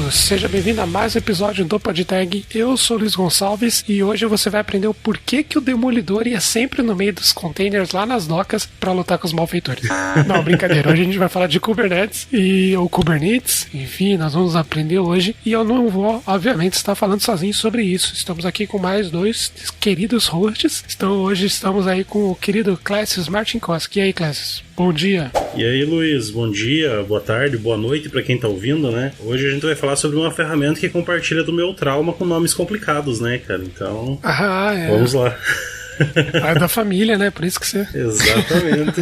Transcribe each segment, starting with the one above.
todos, seja bem-vindo a mais um episódio do PodTag. Eu sou o Luiz Gonçalves e hoje você vai aprender o porquê que o Demolidor ia sempre no meio dos containers lá nas docas pra lutar com os malfeitores. Não, brincadeira, hoje a gente vai falar de Kubernetes ou Kubernetes, enfim, nós vamos aprender hoje e eu não vou, obviamente, estar falando sozinho sobre isso. Estamos aqui com mais dois queridos hosts. Hoje estamos aí com o querido Clécius Martinkoski. E aí, Clécius? Bom dia. E aí, Luiz, bom dia, boa tarde, boa noite pra quem tá ouvindo, né? Hoje a gente vai falar sobre uma ferramenta que compartilha do meu trauma com nomes complicados, né, cara? Então, vamos lá. É da família, né? Por isso que você... Exatamente.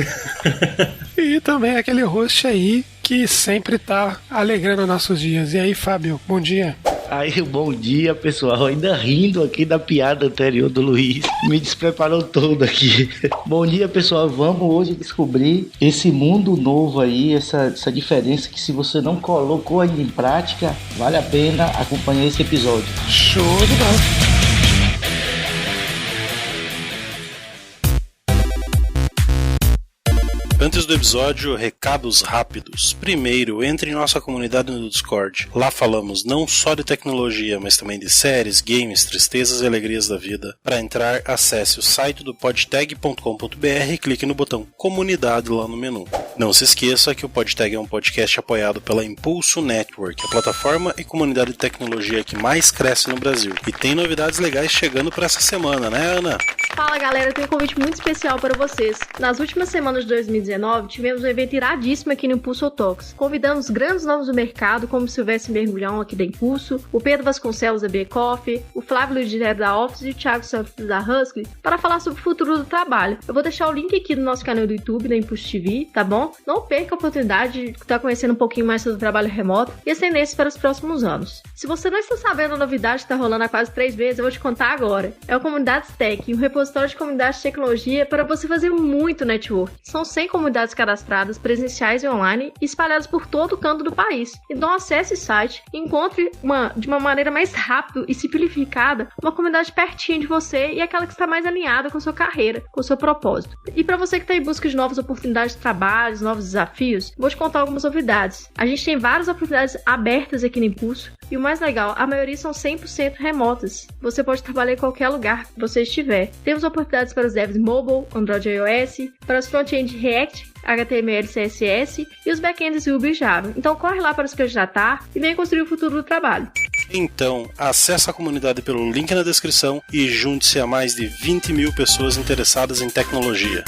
E também aquele host aí que sempre tá alegrando nossos dias. E aí, Fábio, bom dia. Aí, bom dia, pessoal. Ainda rindo aqui da piada anterior do Luiz. Me despreparou todo aqui. Bom dia, pessoal. Vamos hoje descobrir esse mundo novo aí, essa diferença que se você não colocou ainda em prática, vale a pena acompanhar esse episódio. Show de bola. Antes do episódio, recados rápidos. Primeiro, entre em nossa comunidade no Discord. Lá falamos não só de tecnologia, mas também de séries, games, tristezas e alegrias da vida. Para entrar, acesse o site do podtag.com.br e clique no botão Comunidade lá no menu. Não se esqueça que o PodTag é um podcast apoiado pela Impulso Network, a plataforma e comunidade de tecnologia que mais cresce no Brasil. E tem novidades legais chegando para essa semana, né, Ana? Fala, galera, eu tenho um convite muito especial para vocês. Nas últimas semanas de 2019, tivemos um evento iradíssimo aqui no Impulso Talks. Convidamos grandes nomes do mercado, como o Silvestre Mergulhão aqui da Impulso, o Pedro Vasconcelos da Becoff, o Flávio Ludineiro da Office e o Thiago Santos da Husky, para falar sobre o futuro do trabalho. Eu vou deixar o link aqui no nosso canal do YouTube, da Impulso TV, tá bom? Não perca a oportunidade de estar conhecendo um pouquinho mais sobre o trabalho remoto e as tendências para os próximos anos. Se você não está sabendo a novidade que está rolando há quase 3 meses, eu vou te contar agora. É o Comunidades Tech, um repositório de comunidades de tecnologia para você fazer muito network. São 100 comunidades cadastradas, presenciais e online, espalhadas por todo o canto do país. Então acesse o site e encontre de uma maneira mais rápida e simplificada uma comunidade pertinho de você e aquela que está mais alinhada com a sua carreira, com o seu propósito. E para você que está em busca de novas oportunidades de trabalho, novos desafios, vou te contar algumas novidades. A gente tem várias oportunidades abertas aqui no Impulso e o mais legal, a maioria são 100% remotas. Você pode trabalhar em qualquer lugar que você estiver. Temos oportunidades para os devs mobile, Android e iOS, para os front-end React, HTML, CSS e os backends Ruby e Java. Então corre lá para se candidatar e venha construir o futuro do trabalho. Então, acesse a comunidade pelo link na descrição e junte-se a mais de 20 mil pessoas interessadas em tecnologia.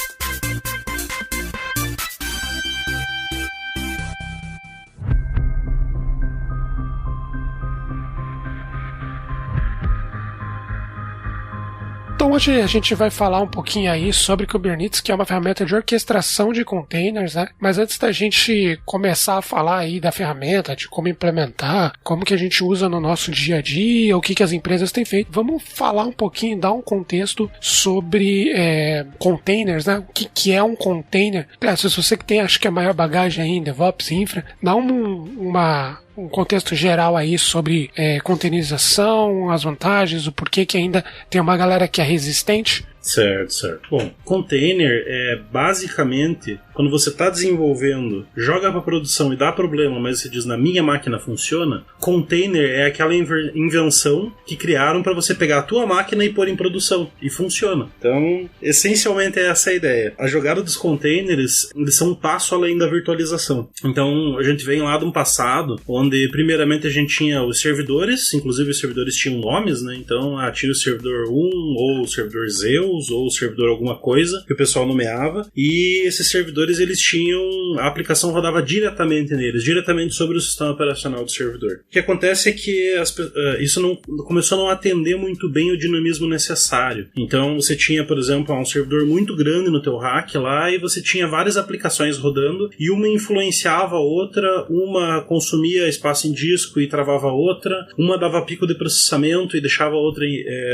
Então hoje a gente vai falar um pouquinho aí sobre Kubernetes, que é uma ferramenta de orquestração de containers, né? Mas antes da gente começar a falar aí da ferramenta, de como implementar, como que a gente usa no nosso dia a dia, o que as empresas têm feito, vamos falar um pouquinho, dar um contexto sobre containers, né? O que é um container? Se você que tem, acho que a maior bagagem aí em DevOps e Infra, dá um contexto geral aí sobre containerização, as vantagens, o porquê que ainda tem uma galera que é resistente. Certo. Bom, container é basicamente quando você está desenvolvendo, joga para produção e dá problema, mas você diz na minha máquina funciona. Container é aquela invenção que criaram para você pegar a tua máquina e pôr em produção e funciona. Então, essencialmente é essa a ideia. A jogada dos containers, eles são um passo além da virtualização. Então, a gente vem lá de um passado onde primeiramente a gente tinha os servidores, inclusive os servidores tinham nomes, né? Então, tinha o servidor 1 ou o servidor Zeus ou o servidor alguma coisa que o pessoal nomeava, e esses servidores eles tinham, a aplicação rodava diretamente neles, diretamente sobre o sistema operacional do servidor. O que acontece é que isso começou a não atender muito bem o dinamismo necessário. Então você tinha, por exemplo, um servidor muito grande no teu rack lá e você tinha várias aplicações rodando e uma influenciava a outra, uma consumia espaço em disco e travava a outra, uma dava pico de processamento e deixava a outra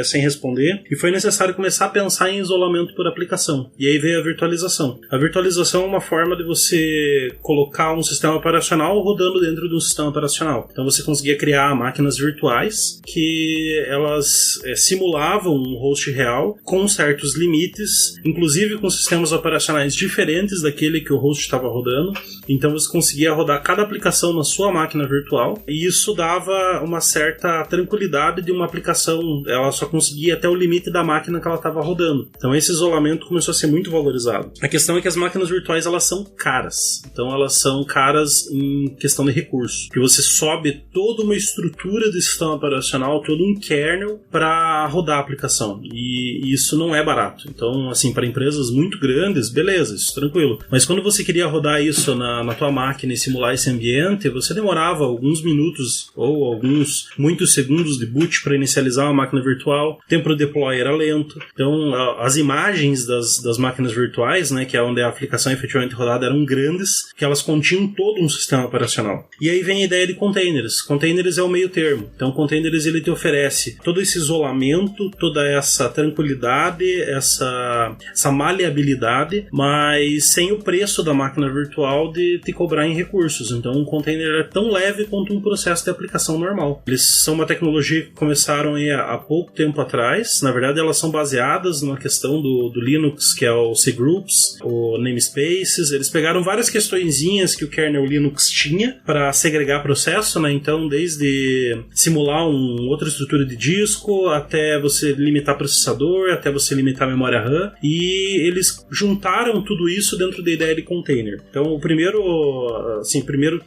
sem responder, e foi necessário começar a pensar pensar em isolamento por aplicação. E aí veio a virtualização. A virtualização é uma forma de você colocar um sistema operacional rodando dentro de um sistema operacional. Então você conseguia criar máquinas virtuais que elas simulavam um host real com certos limites, inclusive com sistemas operacionais diferentes daquele que o host estava rodando. Então você conseguia rodar cada aplicação na sua máquina virtual, e isso dava uma certa tranquilidade de uma aplicação, ela só conseguia até o limite da máquina que ela estava rodando. Então esse isolamento começou a ser muito valorizado. A questão é que as máquinas virtuais elas são caras, então elas são caras em questão de recurso, que você sobe toda uma estrutura de sistema operacional, todo um kernel para rodar a aplicação, e isso não é barato. Então, assim, para empresas muito grandes, beleza, isso tranquilo, mas quando você queria rodar isso na tua máquina e simular esse ambiente, você demorava alguns minutos ou alguns muitos segundos de boot para inicializar uma máquina virtual, o tempo de deploy era lento. Então as imagens das máquinas virtuais, né, que é onde a aplicação é efetivamente rodada, eram grandes, que elas continham todo um sistema operacional. E aí vem a ideia de containers. Containers é o meio termo. Então containers ele te oferece todo esse isolamento, toda essa tranquilidade, essa maleabilidade, mas sem o preço da máquina virtual de te cobrar em recursos. Então um container é tão leve quanto um processo de aplicação normal. Eles são uma tecnologia que começaram há pouco tempo atrás. Na verdade elas são baseadas numa questão do Linux, que é o cgroups, o namespaces. Eles pegaram várias questõezinhas que o kernel Linux tinha para segregar processo, né? Então desde simular uma outra estrutura de disco, até você limitar processador, até você limitar a memória RAM, e eles juntaram tudo isso dentro da ideia de container. Então o primeiro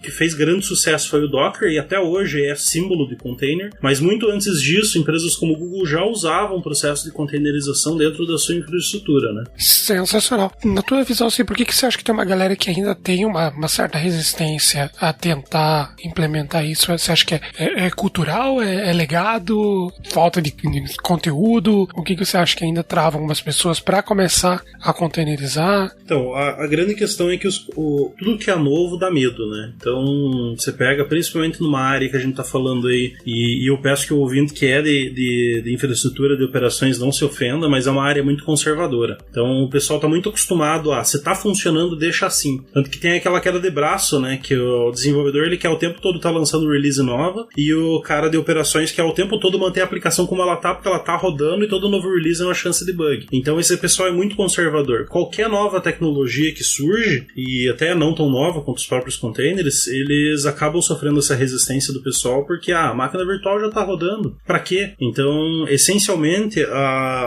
que fez grande sucesso foi o Docker, e até hoje é símbolo de container, mas muito antes disso, empresas como o Google já usavam o processo de containerização dentro da sua infraestrutura, né? Sensacional. Na tua visão, assim, por que você acha que tem uma galera que ainda tem uma certa resistência a tentar implementar isso? Você acha que é cultural, é legado, falta de conteúdo? O que você acha que ainda trava algumas pessoas para começar a containerizar? Então, a grande questão é que tudo que é novo dá medo, né? Então, você pega, principalmente numa área que a gente tá falando aí, e eu peço que o ouvinte que é de infraestrutura de operações não se ofenda, mas é uma área muito conservadora. Então, o pessoal tá muito acostumado se tá funcionando, deixa assim. Tanto que tem aquela queda de braço, né? Que o desenvolvedor, ele quer o tempo todo tá lançando release nova, e o cara de operações quer o tempo todo manter a aplicação como ela tá, porque ela tá rodando e todo novo release é uma chance de bug. Então, esse pessoal é muito conservador. Qualquer nova tecnologia que surge, e até não tão nova quanto os próprios containers, eles acabam sofrendo essa resistência do pessoal, porque a máquina virtual já tá rodando. Pra quê? Então, essencialmente,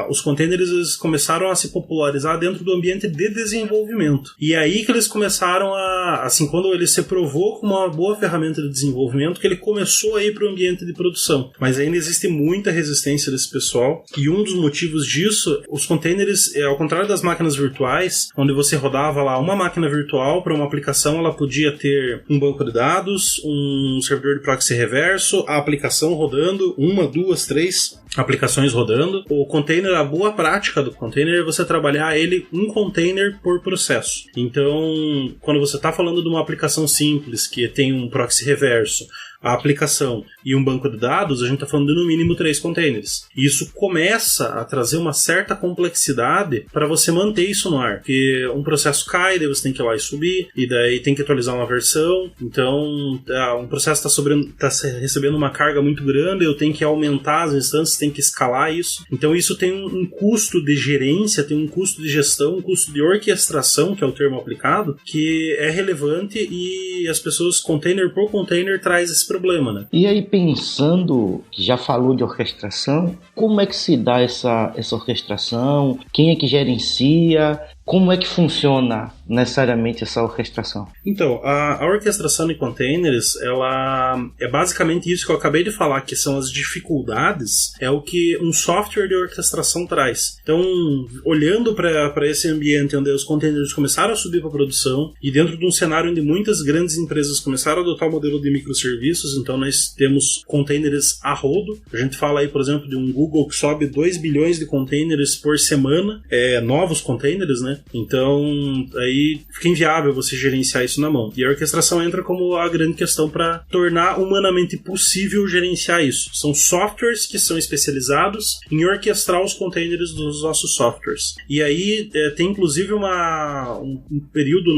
os containers eles começaram a se popularizar dentro do ambiente de desenvolvimento. E é aí que eles começaram assim, quando ele se provou como uma boa ferramenta de desenvolvimento, que ele começou a ir para o ambiente de produção. Mas ainda existe muita resistência desse pessoal, e um dos motivos disso, os containers, ao contrário das máquinas virtuais, onde você rodava lá uma máquina virtual para uma aplicação, ela podia ter um banco de dados, um servidor de proxy reverso, a aplicação rodando, 1, 2, 3 aplicações rodando. O container, a boa prática do container é você trabalhar ele um container por processo. Então, quando você está falando de uma aplicação simples que tem um proxy reverso, a aplicação e um banco de dados, a gente está falando de no mínimo 3 containers. E isso começa a trazer uma certa complexidade para você manter isso no ar. Porque um processo cai, daí você tem que ir lá e subir, e daí tem que atualizar uma versão. Então, um processo está recebendo uma carga muito grande, eu tenho que aumentar as instâncias, tem que escalar isso. Então, isso tem um custo de gerência, tem um custo de gestão, um custo de orquestração, que é o termo aplicado, que é relevante, e as pessoas, container por container, traz esse problema, né? E aí, pensando, que já falou de orquestração, como é que se dá essa orquestração? Quem é que gerencia? Como é que funciona necessariamente essa orquestração? Então, a orquestração de containers, ela é basicamente isso que eu acabei de falar, que são as dificuldades, é o que um software de orquestração traz. Então, olhando para esse ambiente onde os containers começaram a subir para a produção, e dentro de um cenário onde muitas grandes empresas começaram a adotar o modelo de microserviços, então nós temos containers a rodo. A gente fala aí, por exemplo, de um Google que sobe 2 bilhões de containers por semana, novos containers, né? né? Então, aí fica inviável você gerenciar isso na mão. E a orquestração entra como a grande questão para tornar humanamente possível gerenciar isso. São softwares que são especializados em orquestrar os containers dos nossos softwares. E aí tem inclusive um período,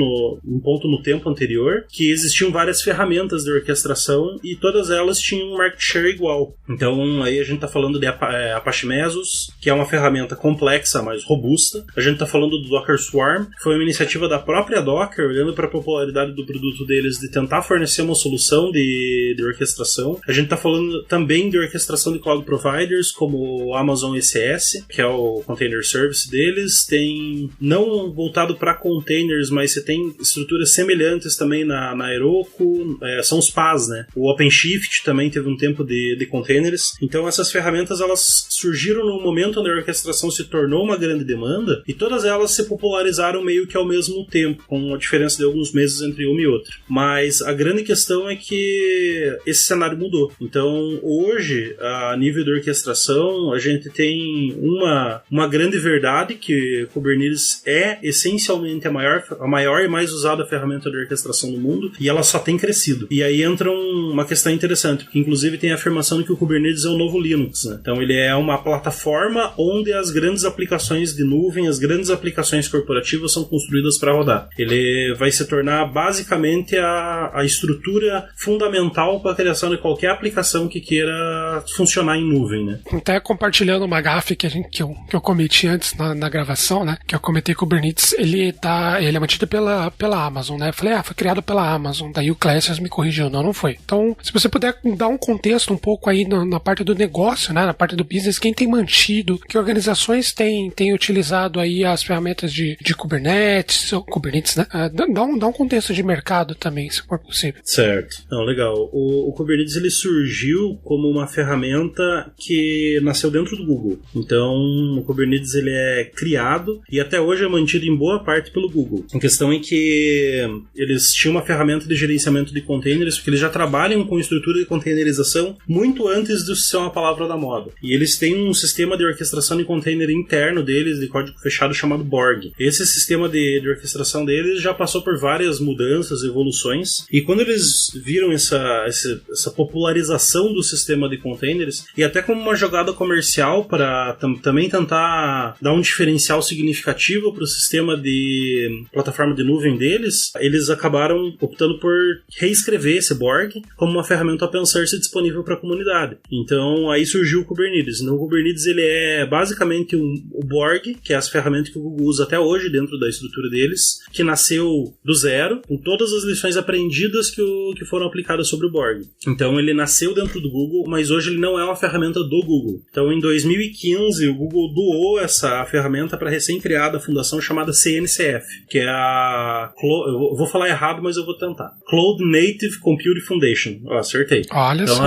um ponto no tempo anterior, que existiam várias ferramentas de orquestração e todas elas tinham um market share igual. Então aí a gente está falando de Apache Mesos, que é uma ferramenta complexa, mas robusta. A gente está falando do Docker Swarm, que foi uma iniciativa da própria Docker, olhando para a popularidade do produto deles, de tentar fornecer uma solução de orquestração. A gente está falando também de orquestração de cloud providers, como o Amazon ECS, que é o container service deles. Tem, não voltado para containers, mas você tem estruturas semelhantes também na Heroku, são os PaaS, né? O OpenShift também teve um tempo de containers. Então essas ferramentas, elas surgiram no momento onde a orquestração se tornou uma grande demanda, e todas elas se popularizaram meio que ao mesmo tempo, com uma diferença de alguns meses entre uma e outra. Mas a grande questão é que esse cenário mudou. Então hoje, a nível de orquestração, a gente tem uma grande verdade, que Kubernetes é essencialmente a maior e mais usada ferramenta de orquestração do mundo, e ela só tem crescido. E aí entra uma questão interessante, porque inclusive tem a afirmação de que o Kubernetes é o novo Linux, né? Então ele é uma plataforma onde as grandes aplicações de nuvem, as grandes aplicações corporativas são construídas para rodar. Ele vai se tornar basicamente a estrutura fundamental para a criação de qualquer aplicação que queira funcionar em nuvem, né? Até compartilhando uma gafe que eu cometi antes na gravação, né? Que eu comentei que o Kubernetes, ele é mantido pela Amazon, né? Eu falei, foi criado pela Amazon. Daí o Clécius me corrigiu, não foi. Então, se você puder dar um contexto um pouco aí na parte do negócio, né? Na parte do business, quem tem mantido, que organizações têm utilizado aí as ferramentas de Kubernetes, né? Dá um contexto de mercado também, se for possível. Certo. Não, legal. O Kubernetes, ele surgiu como uma ferramenta que nasceu dentro do Google. Então, o Kubernetes, ele é criado e até hoje é mantido em boa parte pelo Google. A questão é que eles tinham uma ferramenta de gerenciamento de containers, porque eles já trabalham com estrutura de containerização muito antes de ser uma palavra da moda. E eles têm um sistema de orquestração de container interno deles, de código fechado, chamado Borg. Esse sistema de orquestração deles já passou por várias mudanças, evoluções, e quando eles viram essa popularização do sistema de containers, e até como uma jogada comercial para também tentar dar um diferencial significativo para o sistema de plataforma de nuvem deles, eles acabaram optando por reescrever esse Borg como uma ferramenta open source disponível para a comunidade. Então aí surgiu o Kubernetes. No Kubernetes, ele é basicamente o Borg, que é as ferramentas que o Google usa até hoje dentro da estrutura deles, que nasceu do zero, com todas as lições aprendidas que foram aplicadas sobre o Borg. Então ele nasceu dentro do Google, mas hoje ele não é uma ferramenta do Google. Então em 2015 o Google doou essa ferramenta para a recém-criada fundação chamada CNCF, que é eu vou falar errado, mas eu vou tentar. Cloud Native Computing Foundation. Acertei. Olha então, só.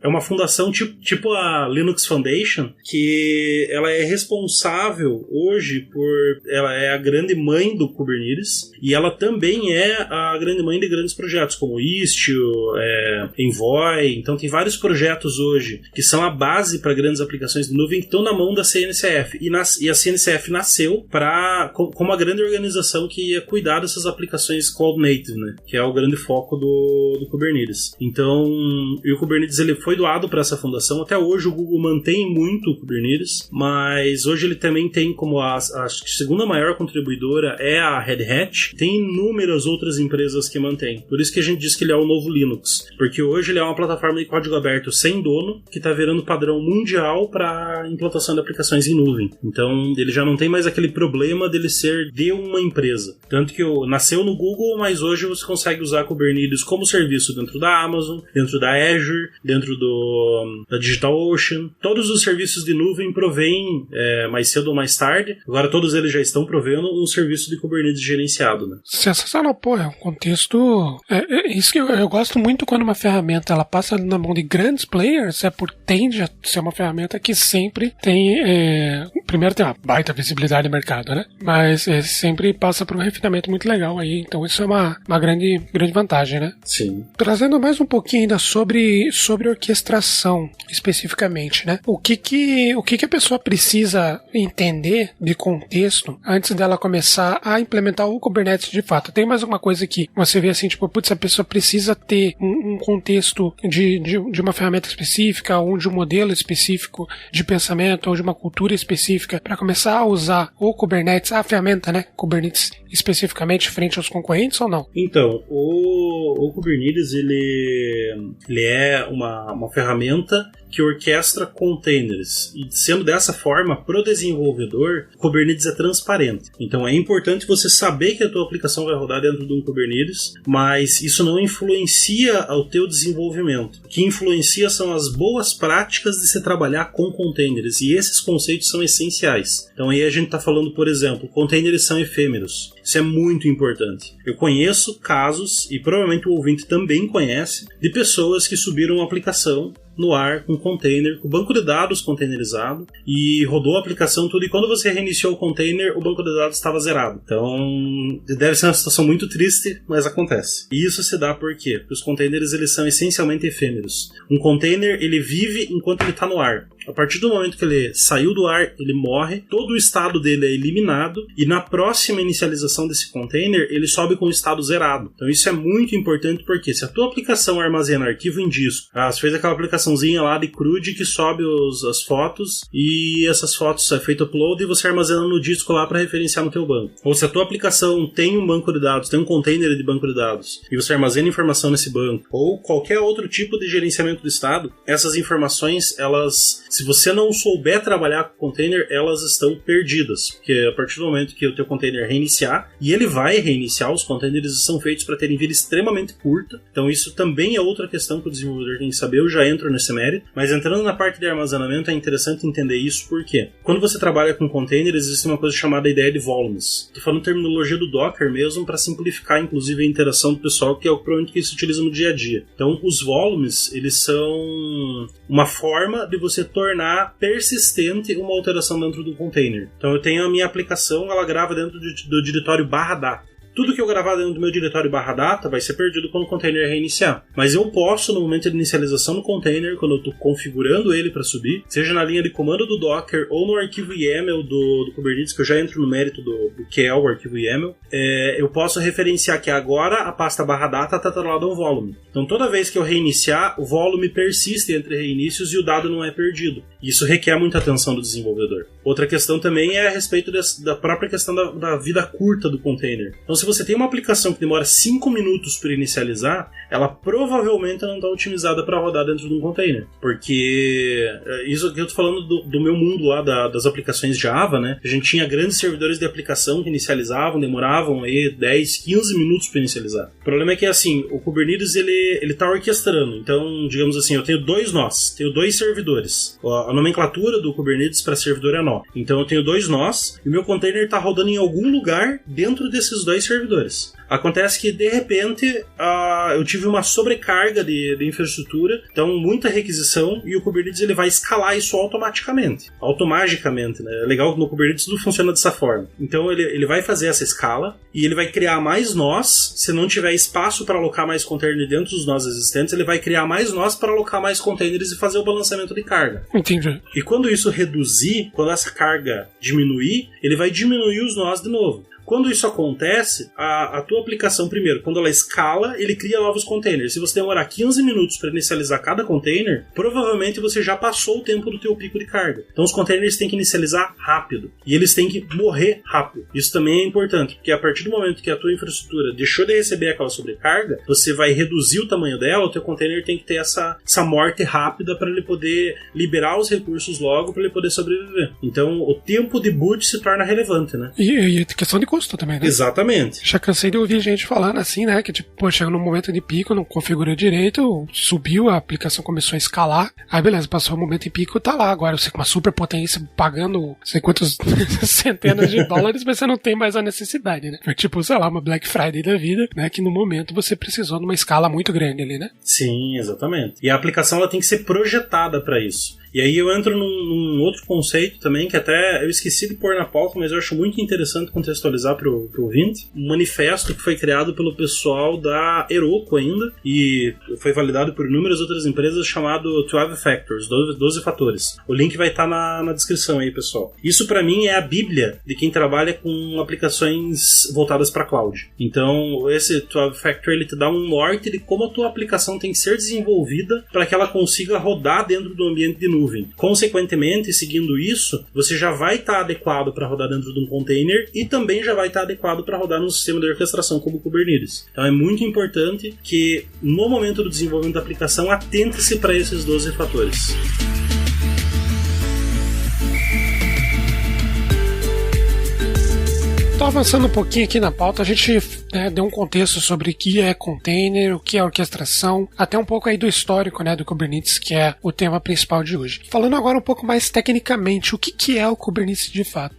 É uma fundação tipo a Linux Foundation, que ela é responsável hoje ela é a grande mãe do Kubernetes, e ela também é a grande mãe de grandes projetos como Istio, Envoy. Então tem vários projetos hoje que são a base para grandes aplicações de nuvem que estão na mão da CNCF, e a CNCF nasceu como uma grande organização que ia cuidar dessas aplicações Cloud Native, né? Que é o grande foco do Kubernetes. Então, o Kubernetes, ele foi doado para essa fundação. Até hoje o Google mantém muito o Kubernetes, mas hoje ele também tem como a segunda maior contribuidora é a Red Hat. Tem inúmeras outras empresas que mantêm. Por isso que a gente diz que ele é o novo Linux, porque hoje ele é uma plataforma de código aberto sem dono, que está virando padrão mundial para implantação de aplicações em nuvem. Então ele já não tem mais aquele problema dele ser de uma empresa. Tanto que nasceu no Google, mas hoje você consegue usar Kubernetes como serviço dentro da Amazon, dentro da Azure, dentro da DigitalOcean. Todos os serviços de nuvem provêm, mais cedo ou mais tarde, agora todos eles já estão provendo um serviço de Kubernetes gerenciado, né? Sensacional, é um contexto... isso que eu gosto muito quando uma ferramenta ela passa na mão de grandes players, porque tende a ser uma ferramenta que sempre tem... primeiro tem uma baita visibilidade no mercado, né? Mas sempre passa por um refinamento muito legal aí, então isso é uma grande vantagem, né? Sim. Trazendo mais um pouquinho ainda sobre orquestração, especificamente, né? O que a pessoa precisa entender de contexto contexto antes dela começar a implementar o Kubernetes de fato. Tem mais uma coisa que você vê assim, tipo, putz, a pessoa precisa ter um contexto de uma ferramenta específica, ou de um modelo específico de pensamento, ou de uma cultura específica para começar a usar o Kubernetes, a ferramenta, né, Kubernetes especificamente frente aos concorrentes ou não? Então, o Kubernetes ele é uma ferramenta que orquestra containers. E sendo dessa forma, para o desenvolvedor, o Kubernetes é transparente. Então é importante você saber que a tua aplicação vai rodar dentro de um Kubernetes, mas isso não influencia o teu desenvolvimento. O que influencia são as boas práticas de se trabalhar com containers, e esses conceitos são essenciais. Então aí a gente está falando, por exemplo, containers são efêmeros. Isso é muito importante. Eu conheço casos, e provavelmente o ouvinte também conhece, de pessoas que subiram uma aplicação no ar, com container, com o banco de dados containerizado, e rodou a aplicação tudo, e quando você reiniciou o container, o banco de dados estava zerado. Então, deve ser uma situação muito triste, mas acontece. E isso se dá por quê? Porque os containers, eles são essencialmente efêmeros. Um container, ele vive enquanto ele está no ar. A partir do momento que ele saiu do ar, ele morre, todo o estado dele é eliminado, e na próxima inicialização desse container, ele sobe com o estado zerado. Então isso é muito importante, porque se a tua aplicação armazena arquivo em disco, você fez aquela aplicaçãozinha lá de CRUD que sobe as fotos, e essas fotos é feito upload e você armazena no disco lá para referenciar no teu banco. Ou se a tua aplicação tem um banco de dados, tem um container de banco de dados, e você armazena informação nesse banco, ou qualquer outro tipo de gerenciamento do estado, essas informações, elas... Se você não souber trabalhar com container, elas estão perdidas, porque a partir do momento que o teu container reiniciar, e ele vai reiniciar, os containers são feitos para terem vida extremamente curta, então isso também é outra questão que o desenvolvedor tem que saber, eu já entro nesse mérito, mas entrando na parte de armazenamento é interessante entender isso, porque quando você trabalha com container, existe uma coisa chamada ideia de volumes. Estou falando terminologia do Docker mesmo, para simplificar inclusive a interação do pessoal, que é o provavelmente que se utiliza no dia a dia. Então os volumes, eles são uma forma de você tornar persistente uma alteração dentro do container. Então eu tenho a minha aplicação, ela grava dentro do diretório /data. Tudo que eu gravar dentro do meu diretório /data vai ser perdido quando o container reiniciar. Mas eu posso, no momento de inicialização do container, quando eu estou configurando ele para subir, seja na linha de comando do Docker ou no arquivo YAML do Kubernetes, que eu já entro no mérito do que é o arquivo YAML, eu posso referenciar que agora a pasta /data está atrelada a um volume. Então toda vez que eu reiniciar, o volume persiste entre reinícios e o dado não é perdido. Isso requer muita atenção do desenvolvedor. Outra questão também é a respeito da própria questão da vida curta do container. Então se você tem uma aplicação que demora 5 minutos para inicializar, ela provavelmente não está otimizada para rodar dentro de um container. Porque isso que eu estou falando do meu mundo lá, das aplicações Java, né? A gente tinha grandes servidores de aplicação que inicializavam, demoravam aí 10, 15 minutos para inicializar. O problema é que assim, o Kubernetes ele está orquestrando. Então, digamos assim, eu tenho 2 nós, tenho 2 servidores. A nomenclatura do Kubernetes para servidor é nó. Então eu tenho 2 nós e o meu container está rodando em algum lugar dentro desses 2 servidores. Acontece que, de repente, eu tive uma sobrecarga de infraestrutura, então muita requisição, e o Kubernetes ele vai escalar isso automaticamente, né? É legal que no Kubernetes tudo funciona dessa forma. Então ele vai fazer essa escala, e ele vai criar mais nós. Se não tiver espaço para alocar mais container dentro dos nós existentes, ele vai criar mais nós para alocar mais containers e fazer o balanceamento de carga. Entendi. E quando isso reduzir, quando essa carga diminuir, ele vai diminuir os nós de novo. Quando isso acontece, a tua aplicação, primeiro, quando ela escala, ele cria novos containers. Se você demorar 15 minutos para inicializar cada container, provavelmente você já passou o tempo do teu pico de carga. Então os containers têm que inicializar rápido. E eles têm que morrer rápido. Isso também é importante, porque a partir do momento que a tua infraestrutura deixou de receber aquela sobrecarga, você vai reduzir o tamanho dela, o teu container tem que ter essa morte rápida para ele poder liberar os recursos logo, para ele poder sobreviver. Então o tempo de boot se torna relevante, né? E a questão de custo também, né? Exatamente. Já cansei de ouvir gente falando assim, né? Que tipo, pô, chega num momento de pico, não configurou direito, subiu, a aplicação começou a escalar, aí beleza, passou o momento de pico, tá lá agora você com uma super potência pagando não sei quantos centenas de dólares, mas você não tem mais a necessidade, né? Foi tipo, sei lá, uma Black Friday da vida, né? Que no momento você precisou de uma escala muito grande ali, né? Sim, exatamente. E a aplicação ela tem que ser projetada para isso. E aí eu entro num outro conceito também, que até eu esqueci de pôr na pauta, mas eu acho muito interessante contextualizar pro ouvinte. Um manifesto que foi criado pelo pessoal da Heroku ainda, e foi validado por inúmeras outras empresas, chamado 12 Factors, 12 fatores. O link vai estar na descrição aí, pessoal. Isso pra mim é a bíblia de quem trabalha com aplicações voltadas para cloud. Então, esse 12 Factor, ele te dá um norte de como a tua aplicação tem que ser desenvolvida para que ela consiga rodar dentro do ambiente de nuvem. Consequentemente, seguindo isso, você já vai estar adequado para rodar dentro de um container e também já vai estar adequado para rodar num sistema de orquestração como o Kubernetes. Então, é muito importante que, no momento do desenvolvimento da aplicação, atente-se para esses 12 fatores. Então, avançando um pouquinho aqui na pauta, a gente deu um contexto sobre o que é container, o que é orquestração, até um pouco aí do histórico, do Kubernetes, que é o tema principal de hoje. Falando agora um pouco mais tecnicamente, o que é o Kubernetes de fato?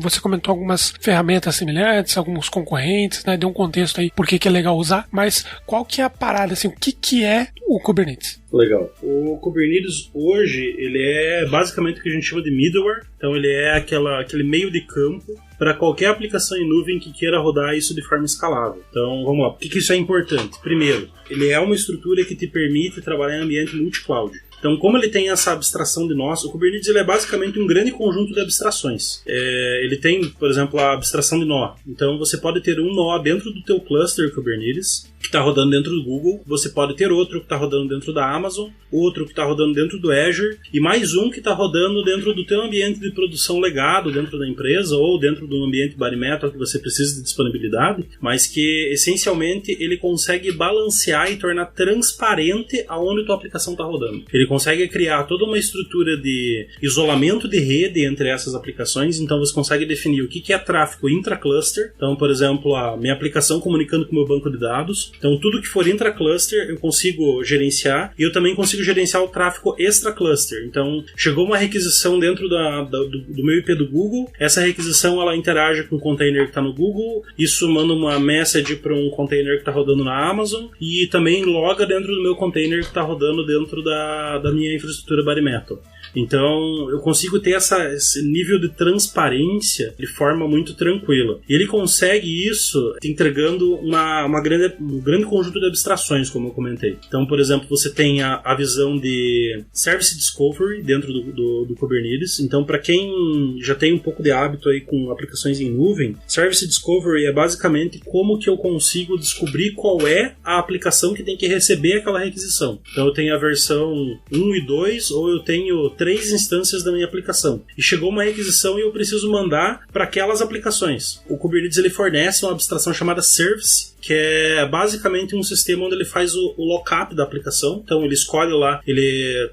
Você comentou algumas ferramentas semelhantes, alguns concorrentes, deu um contexto aí por que é legal usar, mas qual que é a parada, assim, o que é o Kubernetes? Legal. O Kubernetes hoje, ele é basicamente o que a gente chama de middleware, então ele é aquele meio de campo para qualquer aplicação em nuvem que queira rodar isso de forma escalável. Então, vamos lá. Por que isso é importante? Primeiro, ele é uma estrutura que te permite trabalhar em ambiente multi-cloud. Então, como ele tem essa abstração de nós, o Kubernetes ele é basicamente um grande conjunto de abstrações. Ele tem, por exemplo, a abstração de nó. Então, você pode ter um nó dentro do teu cluster Kubernetes, que está rodando dentro do Google. Você pode ter outro que está rodando dentro da Amazon, outro que está rodando dentro do Azure, e mais um que está rodando dentro do teu ambiente de produção legado, dentro da empresa, ou dentro do ambiente bare metal que você precisa de disponibilidade, mas que, essencialmente, ele consegue balancear e tornar transparente aonde a tua aplicação está rodando. Ele consegue criar toda uma estrutura de isolamento de rede entre essas aplicações, então você consegue definir o que é tráfego intra-cluster. Então, por exemplo, a minha aplicação comunicando com o meu banco de dados. Então, tudo que for intra-cluster eu consigo gerenciar, e eu também consigo gerenciar o tráfego extra-cluster. Então, chegou uma requisição dentro do meu IP do Google, essa requisição ela interage com o container que está no Google, isso manda uma message para um container que está rodando na Amazon, e também loga dentro do meu container que está rodando dentro da minha infraestrutura bare metal. Então, eu consigo ter esse nível de transparência de forma muito tranquila. E ele consegue isso entregando um grande conjunto de abstrações, como eu comentei. Então, por exemplo, você tem a visão de Service Discovery dentro do Kubernetes. Então, para quem já tem um pouco de hábito aí com aplicações em nuvem, Service Discovery é basicamente como que eu consigo descobrir qual é a aplicação que tem que receber aquela requisição. Então, eu tenho a versão 1 e 2, ou eu tenho 3 instâncias da minha aplicação. E chegou uma requisição e eu preciso mandar para aquelas aplicações. O Kubernetes ele fornece uma abstração chamada Service, que é basicamente um sistema onde ele faz o lockup da aplicação. Então ele escolhe lá,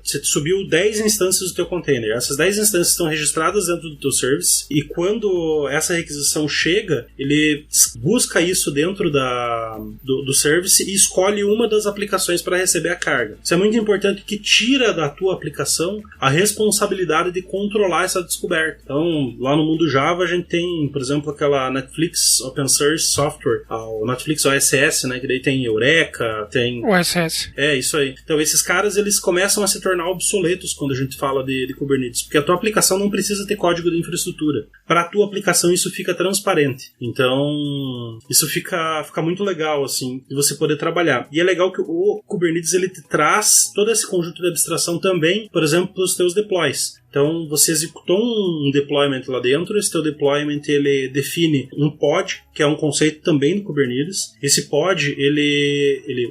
você subiu 10 instâncias do teu container. Essas 10 instâncias estão registradas dentro do teu service, e quando essa requisição chega, ele busca isso dentro do service e escolhe uma das aplicações para receber a carga. Isso é muito importante, que tira da tua aplicação a responsabilidade de controlar essa descoberta. Então, lá no mundo Java, a gente tem, por exemplo, aquela Netflix Open Source Software, o Netflix OSS, que daí tem Eureka, tem... OSS. É, isso aí. Então, esses caras, eles começam a se tornar obsoletos quando a gente fala de Kubernetes, porque a tua aplicação não precisa ter código de infraestrutura. Para a tua aplicação, isso fica transparente. Então, isso fica muito legal, assim, de você poder trabalhar. E é legal que o Kubernetes, ele te traz todo esse conjunto de abstração também, por exemplo, para os teus deploys. Então, você executou um deployment lá dentro, esse teu deployment, ele define um pod, que é um conceito também do Kubernetes. Esse pod,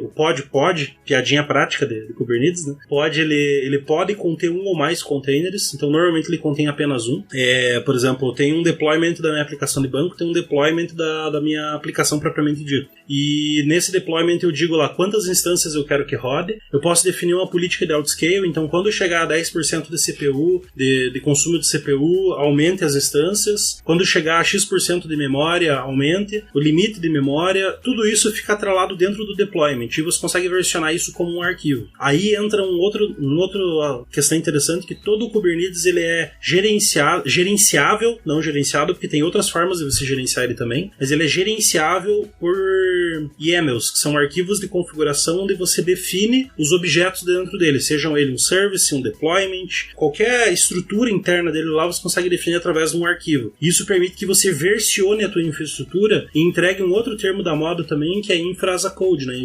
o pod, piadinha prática de Kubernetes, né? Pod, ele pode conter um ou mais containers, então normalmente ele contém apenas um. Por exemplo, tem um deployment da minha aplicação de banco, tem um deployment da minha aplicação propriamente dita. E nesse deployment eu digo lá quantas instâncias eu quero que rode. Eu posso definir uma política de outscale, então quando chegar a 10% de CPU, de consumo de CPU, aumente as instâncias. Quando chegar a X% de memória, aumente. O limite de memória, tudo isso fica atrelado dentro do deployment, e você consegue versionar isso como um arquivo. Aí entra uma outra questão interessante, que todo o Kubernetes ele é gerenciável, não gerenciado, porque tem outras formas de você gerenciar ele também, mas ele é gerenciável por YAMLs, que são arquivos de configuração onde você define os objetos dentro dele, sejam ele um service, um deployment, qualquer estrutura interna dele lá você consegue definir através de um arquivo. Isso permite que você versione a tua infraestrutura e entregue um outro termo da moda também, que é infra as a code, né?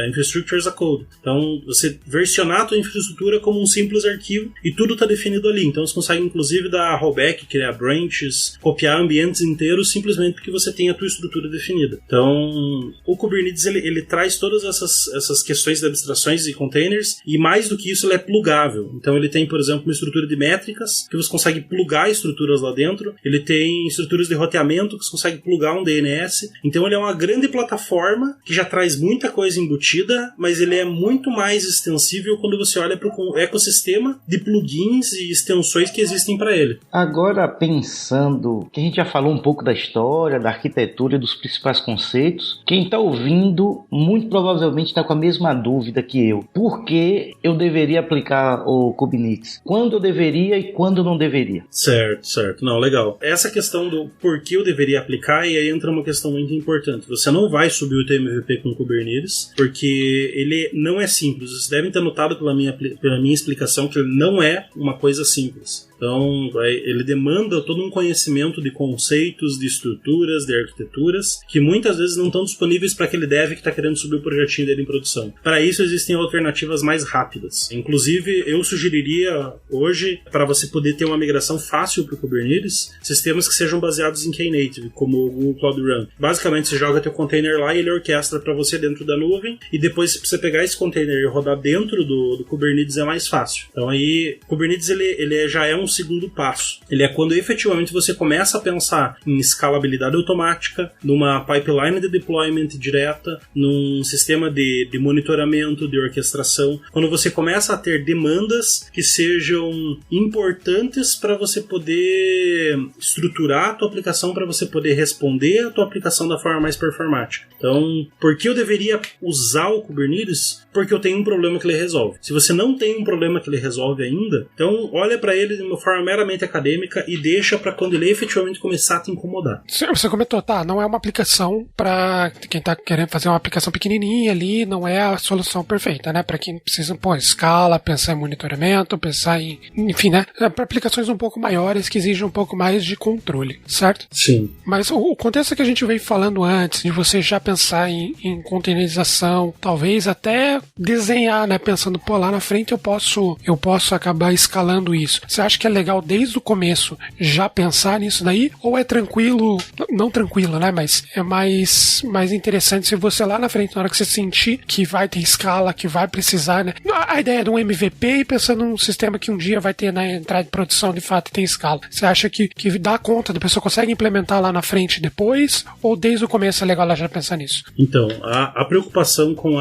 Infrastructure as a code. Então, você versionar a tua infraestrutura como um simples arquivo e tudo está definido ali. Então, você consegue inclusive dar rollback, criar branches, copiar ambientes inteiros simplesmente porque você tem a tua estrutura definida. Então, o Kubernetes ele traz todas essas questões de abstrações e containers, e mais do que isso, ele é plugável. Então, ele tem, por exemplo, uma estrutura de métricas que você consegue plugar estruturas lá dentro. Ele tem estruturas de roteamento que você consegue plugar um DNS. Então, ele é uma grande plataforma que já traz muita coisa embutida, mas ele é muito mais extensível quando você olha para o ecossistema de plugins e extensões que existem para ele. Agora, pensando que a gente já falou um pouco da história, da arquitetura e dos principais conceitos, quem está ouvindo muito provavelmente está com a mesma dúvida que eu. Por que eu deveria aplicar o Kubernetes? Quando eu deveria e quando não deveria? Certo. Não, legal. Essa questão do porquê eu deveria aplicar, e aí entra uma questão muito importante. Você não vai subir o teu MVP com Kubernetes, porque ele não é simples. Vocês devem ter notado pela minha explicação que ele não é uma coisa simples. Então, ele demanda todo um conhecimento de conceitos, de estruturas, de arquiteturas, que muitas vezes não estão disponíveis para aquele dev que está querendo subir o projetinho dele em produção. Para isso, existem alternativas mais rápidas. Inclusive, eu sugeriria hoje, para você poder ter uma migração fácil para o Kubernetes, sistemas que sejam baseados em Knative, como o Google Cloud Run. Basicamente, você joga teu container lá e ele orquestra para você dentro da nuvem, e depois, se você pegar esse container e rodar dentro do Kubernetes, é mais fácil. Então, aí, Kubernetes ele já é um segundo passo. Ele é quando efetivamente você começa a pensar em escalabilidade automática, numa pipeline de deployment direta, num sistema de monitoramento, de orquestração, quando você começa a ter demandas que sejam importantes para você poder estruturar a tua aplicação, para você poder responder a tua aplicação da forma mais performática. Então, por que eu deveria usar o Kubernetes? Porque eu tenho um problema que ele resolve. Se você não tem um problema que ele resolve ainda, então olha para ele de uma forma meramente acadêmica e deixa para quando ele efetivamente começar a te incomodar. Você comentou, não é uma aplicação para quem tá querendo fazer uma aplicação pequenininha ali, não é a solução perfeita, né? Para quem precisa, escala, pensar em monitoramento, pensar em, enfim, né? Para aplicações um pouco maiores que exigem um pouco mais de controle, certo? Sim. Mas o contexto que a gente veio falando antes, de você já pensar em containerização, talvez até desenhar, né? Pensando, lá na frente eu posso acabar escalando isso. Você acha que é legal desde o começo já pensar nisso daí? Ou é tranquilo, não tranquilo, né? Mas é mais interessante se você lá na frente, na hora que você sentir que vai ter escala, que vai precisar, né? A ideia de um MVP e pensando num sistema que um dia vai ter na entrada de produção de fato e tem escala. Você acha que dá conta, a pessoa consegue implementar lá na frente depois? Ou desde o começo é legal ela já pensar nisso? Então, a preocupação com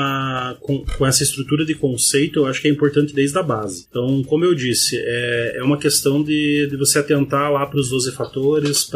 essa estrutura de conceito eu acho que é importante desde a base. Então, como eu disse, é uma questão de você atentar lá para os 12 fatores,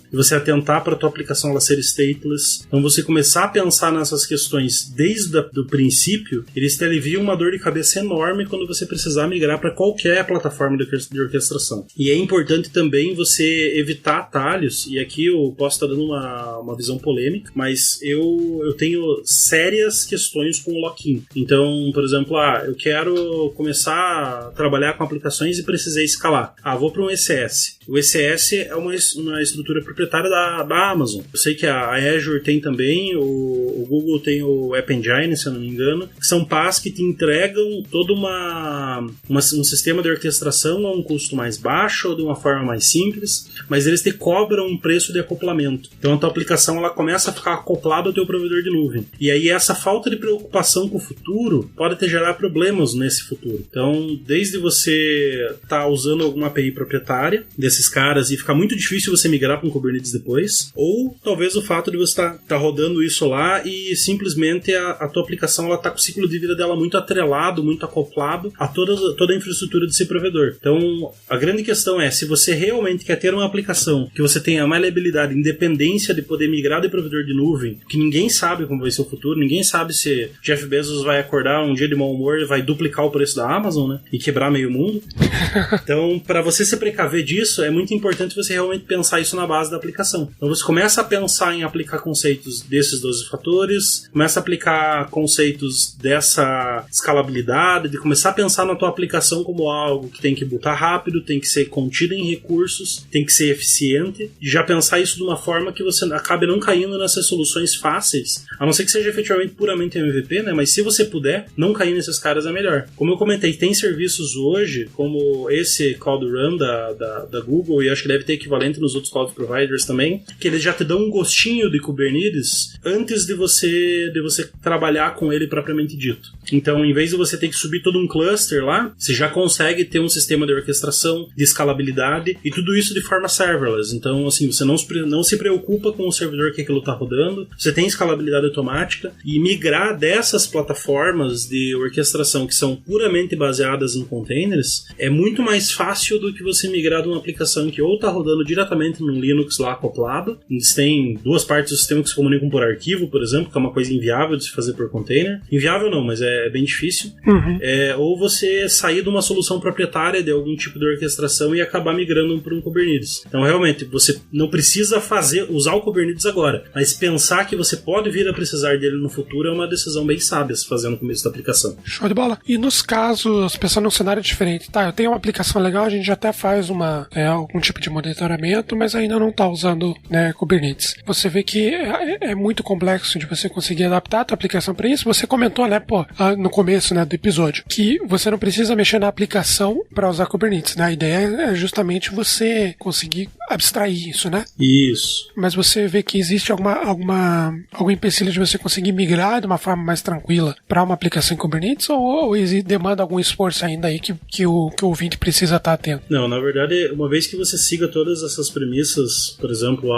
de você atentar para a tua aplicação ela ser stateless. Então, você começar a pensar nessas questões desde o princípio, eles te aliviam uma dor de cabeça enorme quando você precisar migrar para qualquer plataforma de orquestração. E é importante também você evitar atalhos, e aqui eu posso estar dando uma visão polêmica, mas eu tenho sérias questões com o lock-in. Então, por exemplo, eu quero começar a trabalhar com aplicações e precisei escalar. Vou para um ECS. O ECS é uma estrutura proprietária da Amazon. Eu sei que a Azure tem também, o Google tem o App Engine, se eu não me engano, que são PaaS que te entregam todo um sistema de orquestração a um custo mais baixo ou de uma forma mais simples, mas eles te cobram um preço de acoplamento. Então a tua aplicação ela começa a ficar acoplada ao teu provedor de nuvem. E aí essa falta de preocupação com o futuro pode te gerar problemas nesse futuro. Então, desde você estar usando alguma API proprietária desses caras e ficar muito difícil você migrar para um Kubernetes depois, ou talvez o fato de você estar rodando isso lá e simplesmente a tua aplicação ela está com o ciclo de vida dela muito atrelado, muito acoplado a toda a infraestrutura desse provedor. Então, a grande questão é, se você realmente quer ter uma aplicação que você tenha maleabilidade, independência de poder migrar de provedor de nuvem, que ninguém sabe como vai ser o futuro, ninguém sabe se Jeff Bezos vai acordar um dia de mau humor e vai duplicar o preço da Amazon, né? E quebrar meio mundo. Então, Então, para você se precaver disso, é muito importante você realmente pensar isso na base da aplicação. Então, você começa a pensar em aplicar conceitos desses 12 fatores, começa a aplicar conceitos dessa escalabilidade, de começar a pensar na tua aplicação como algo que tem que botar rápido, tem que ser contido em recursos, tem que ser eficiente, e já pensar isso de uma forma que você acabe não caindo nessas soluções fáceis, a não ser que seja efetivamente puramente MVP, né? Mas se você puder, não cair nesses caras é melhor. Como eu comentei, tem serviços hoje, como esse Cloud Run da Google, e acho que deve ter equivalente nos outros cloud providers também, que eles já te dão um gostinho de Kubernetes antes de você trabalhar com ele propriamente dito. Então, em vez de você ter que subir todo um cluster lá, você já consegue ter um sistema de orquestração, de escalabilidade, e tudo isso de forma serverless. Então, assim, você não se preocupa com o servidor que aquilo está rodando, você tem escalabilidade automática, e migrar dessas plataformas de orquestração que são puramente baseadas em containers é muito mais fácil do que você migrar de uma aplicação que ou está rodando diretamente no Linux lá acoplado, eles têm duas partes do sistema que se comunicam por arquivo, por exemplo, que é uma coisa inviável de se fazer por container. Inviável não, mas é bem difícil. Ou você sair de uma solução proprietária de algum tipo de orquestração e acabar migrando para um Kubernetes. Então, realmente, você não precisa usar o Kubernetes agora, mas pensar que você pode vir a precisar dele no futuro é uma decisão bem sábia se fazer no começo da aplicação. Show de bola. E nos casos, pensando num cenário diferente, tá, eu tenho uma aplicação legal, a gente até faz algum tipo de monitoramento, mas ainda não está usando, né, Kubernetes. Você vê que é muito complexo de você conseguir adaptar a tua aplicação para isso. Você comentou, né, no começo, né, do episódio, que você não precisa mexer na aplicação para usar Kubernetes, né? A ideia é justamente você conseguir abstrair isso, né? Isso. Mas você vê que existe algum empecilho de você conseguir migrar de uma forma mais tranquila para uma aplicação em Kubernetes, ou demanda algum esforço ainda aí que o ouvinte precisa estar atento? Não, na verdade, uma vez que você siga todas essas premissas, por exemplo,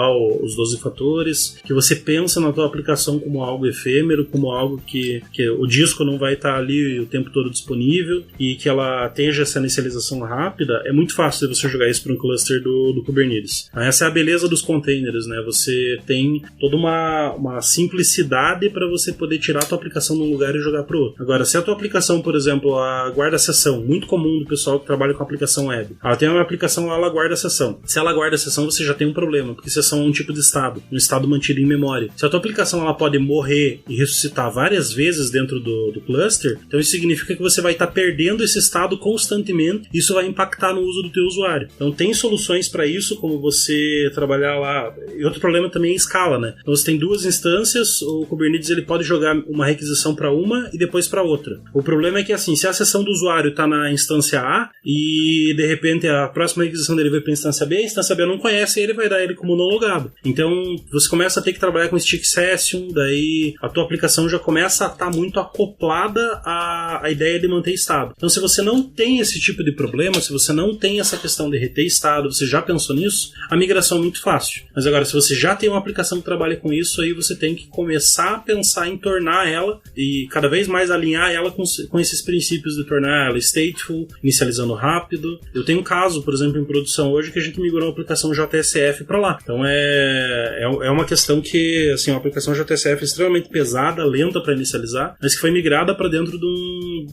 os 12 fatores, que você pensa na tua aplicação como algo efêmero, como algo que o disco não vai estar ali o tempo todo disponível e que ela tenha essa inicialização rápida, é muito fácil de você jogar isso para um cluster do Kubernetes. Essa é a beleza dos containers, né? Você tem toda uma simplicidade para você poder tirar a tua aplicação de um lugar e jogar para o outro. Agora, se a tua aplicação, por exemplo, a guarda-sessão, muito comum do pessoal que trabalha com aplicação web, ela tem uma aplicação, ela guarda a sessão. Se ela guarda a sessão, você já tem um problema, porque sessão é um tipo de estado, um estado mantido em memória. Se a tua aplicação ela pode morrer e ressuscitar várias vezes dentro do cluster, então isso significa que você vai estar perdendo esse estado constantemente, e isso vai impactar no uso do teu usuário. Então tem soluções para isso, como você trabalhar lá. E outro problema também é a escala, né? Então você tem duas instâncias, o Kubernetes ele pode jogar uma requisição para uma e depois para outra. O problema é que assim, se a sessão do usuário está na instância A e de repente a próxima requisição dele vai para a instância B não conhece e ele vai dar ele como não logado. Então você começa a ter que trabalhar com stick session, daí a tua aplicação já começa a estar muito acoplada à ideia de manter estado. Então se você não tem esse tipo de problema, se você não tem essa questão de reter estado, você já pensou nisso, a migração é muito fácil. Mas agora, se você já tem uma aplicação que trabalha com isso, aí você tem que começar a pensar em tornar ela e cada vez mais alinhar ela com esses princípios de tornar ela stateful, inicializando rápido. Eu tenho um caso, por exemplo, em produção hoje, que a gente migrou uma aplicação JSF para lá. Então é uma questão que, assim, uma aplicação JSF extremamente pesada, lenta para inicializar, mas que foi migrada para dentro de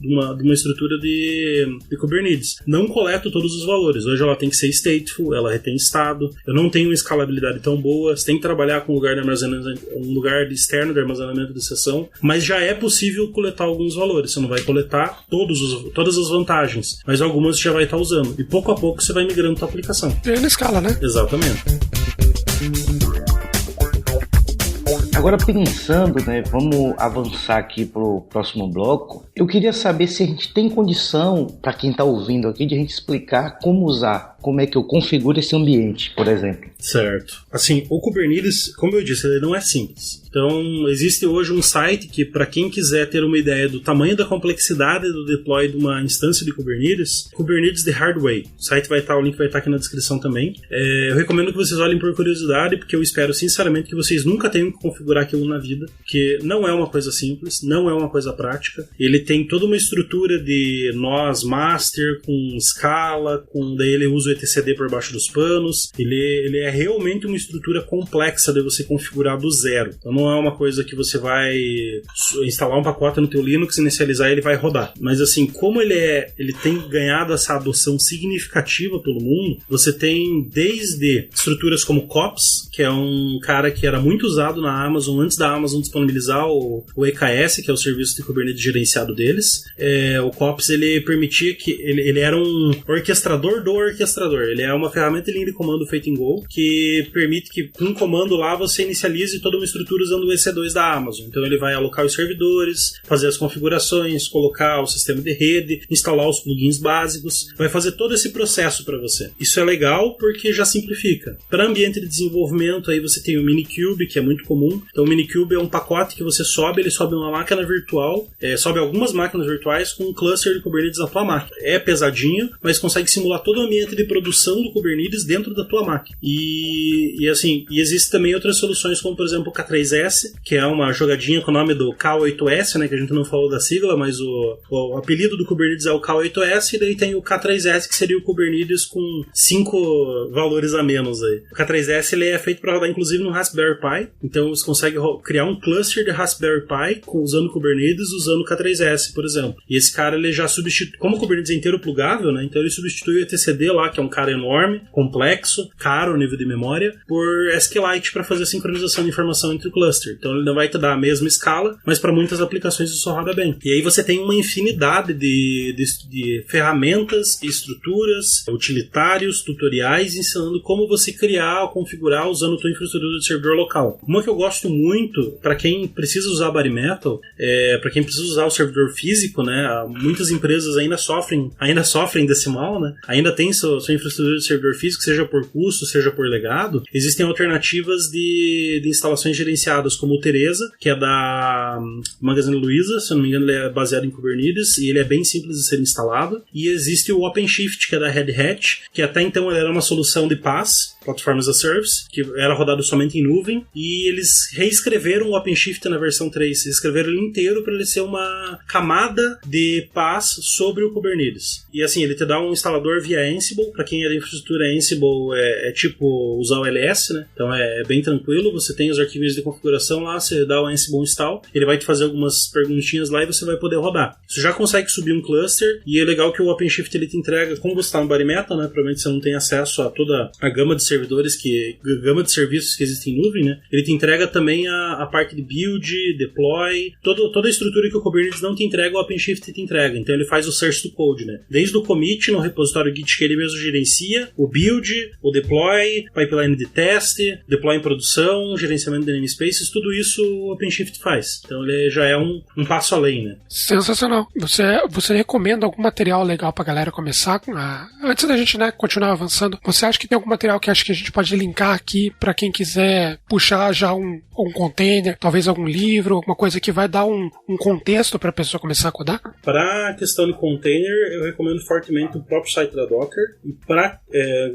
uma estrutura de Kubernetes. Não coleto todos os valores. Hoje ela tem que ser stateful, ela retém estado. Eu não tenho uma escalabilidade tão boa. Você tem que trabalhar com um lugar externo de armazenamento de sessão, mas já é possível coletar alguns valores. Você não vai coletar todas as vantagens, mas algumas você já vai estar usando. E pouco a pouco você vai migrando a tua aplicação. E aí na escala, né? Exatamente. Agora pensando, né, vamos avançar aqui pro próximo bloco. Eu queria saber se a gente tem condição, para quem está ouvindo aqui, de a gente explicar como usar, como é que eu configuro esse ambiente, por exemplo. Certo. Assim, o Kubernetes, como eu disse, ele não é simples. Então, existe hoje um site que, para quem quiser ter uma ideia do tamanho da complexidade do deploy de uma instância de Kubernetes, Kubernetes The Hard Way. O link vai estar aqui na descrição também. Eu recomendo que vocês olhem por curiosidade, porque eu espero sinceramente que vocês nunca tenham que configurar configurar aquilo na vida, que não é uma coisa simples, não é uma coisa prática. Ele tem toda uma estrutura de nós master, com escala, daí ele usa o etcd por baixo dos panos. Ele é realmente uma estrutura complexa de você configurar do zero. Então não é uma coisa que você vai instalar um pacote no teu Linux, inicializar e ele vai rodar. Mas assim, como ele tem ganhado essa adoção significativa pelo mundo, você tem desde estruturas como COPS, que é um cara que era muito usado na Amazon antes da Amazon disponibilizar o EKS, que é o serviço de Kubernetes gerenciado deles. O COPS, ele permitia que ele era um orquestrador do orquestrador. Ele é uma ferramenta de linha de comando feita em Go, que permite que com um comando lá você inicialize toda uma estrutura usando o EC2 da Amazon. Então ele vai alocar os servidores, fazer as configurações, colocar o sistema de rede, instalar os plugins básicos, vai fazer todo esse processo para você. Isso é legal porque já simplifica. Para ambiente de desenvolvimento, aí você tem o Minikube, que é muito comum. Então o Minikube é um pacote que você sobe, ele sobe uma máquina virtual, sobe algumas máquinas virtuais com um cluster de Kubernetes na tua máquina. É pesadinho, mas consegue simular todo o ambiente de produção do Kubernetes dentro da tua máquina. E existem também outras soluções, como por exemplo o K3S, que é uma jogadinha com o nome do K8S, né, que a gente não falou da sigla, mas o apelido do Kubernetes é o K8S, e daí tem o K3S, que seria o Kubernetes com 5 valores a menos aí. O K3S ele é feito para rodar inclusive no Raspberry Pi, então você consegue criar um cluster de Raspberry Pi usando Kubernetes, usando o K3S, por exemplo. E esse cara ele já substitui, como o Kubernetes é inteiro plugável, né, então ele substitui o etcd lá, que é um cara enorme, complexo, caro a nível de memória, por SQLite para fazer a sincronização de informação entre o cluster. Então ele não vai te dar a mesma escala, mas para muitas aplicações isso roda bem. E aí você tem uma infinidade de ferramentas, estruturas, utilitários, tutoriais ensinando como você criar ou configurar usando a tua infraestrutura de servidor local. Uma que eu gosto muito, para quem precisa usar Bare Metal, para quem precisa usar o servidor físico, né? Muitas empresas ainda sofrem desse mal, né? Ainda tem sua infraestrutura de servidor físico, seja por custo, seja por legado. Existem alternativas de instalações gerenciadas, como o Teresa, que é da Magazine Luiza, se eu não me engano ele é baseado em Kubernetes, e ele é bem simples de ser instalado. E existe o OpenShift, que é da Red Hat, que até então ele era uma solução de PaaS, Platform as a Service, que era rodado somente em nuvem, e eles reescreveram o OpenShift na versão 3, escreveram ele inteiro para ele ser uma camada de PaaS sobre o Kubernetes. E assim, ele te dá um instalador via Ansible, para quem é da infraestrutura Ansible é tipo usar o LS, né? Então é bem tranquilo, você tem os arquivos de configuração lá, você dá o Ansible install, ele vai te fazer algumas perguntinhas lá e você vai poder rodar. Você já consegue subir um cluster, e é legal que o OpenShift ele te entrega, como você está no Bare Metal, né? Provavelmente você não tem acesso a toda a gama de gama de serviços que existem em nuvem, né? Ele te entrega também a parte de build, deploy, toda a estrutura que o Kubernetes não te entrega, o OpenShift te entrega. Então ele faz o source to code, né? Desde o commit no repositório Git que ele mesmo gerencia, o build, o deploy, pipeline de teste, deploy em produção, gerenciamento de namespaces, tudo isso o OpenShift faz. Então ele já é um passo além, né? Sensacional. Você recomenda algum material legal pra galera começar? Antes da gente, né, continuar avançando, você acha que tem algum material que acha que a gente pode linkar aqui pra quem quiser puxar já um container, talvez algum livro, alguma coisa que vai dar um contexto pra pessoa começar a codar? Para a questão de container, eu recomendo fortemente o próprio site da Docker, e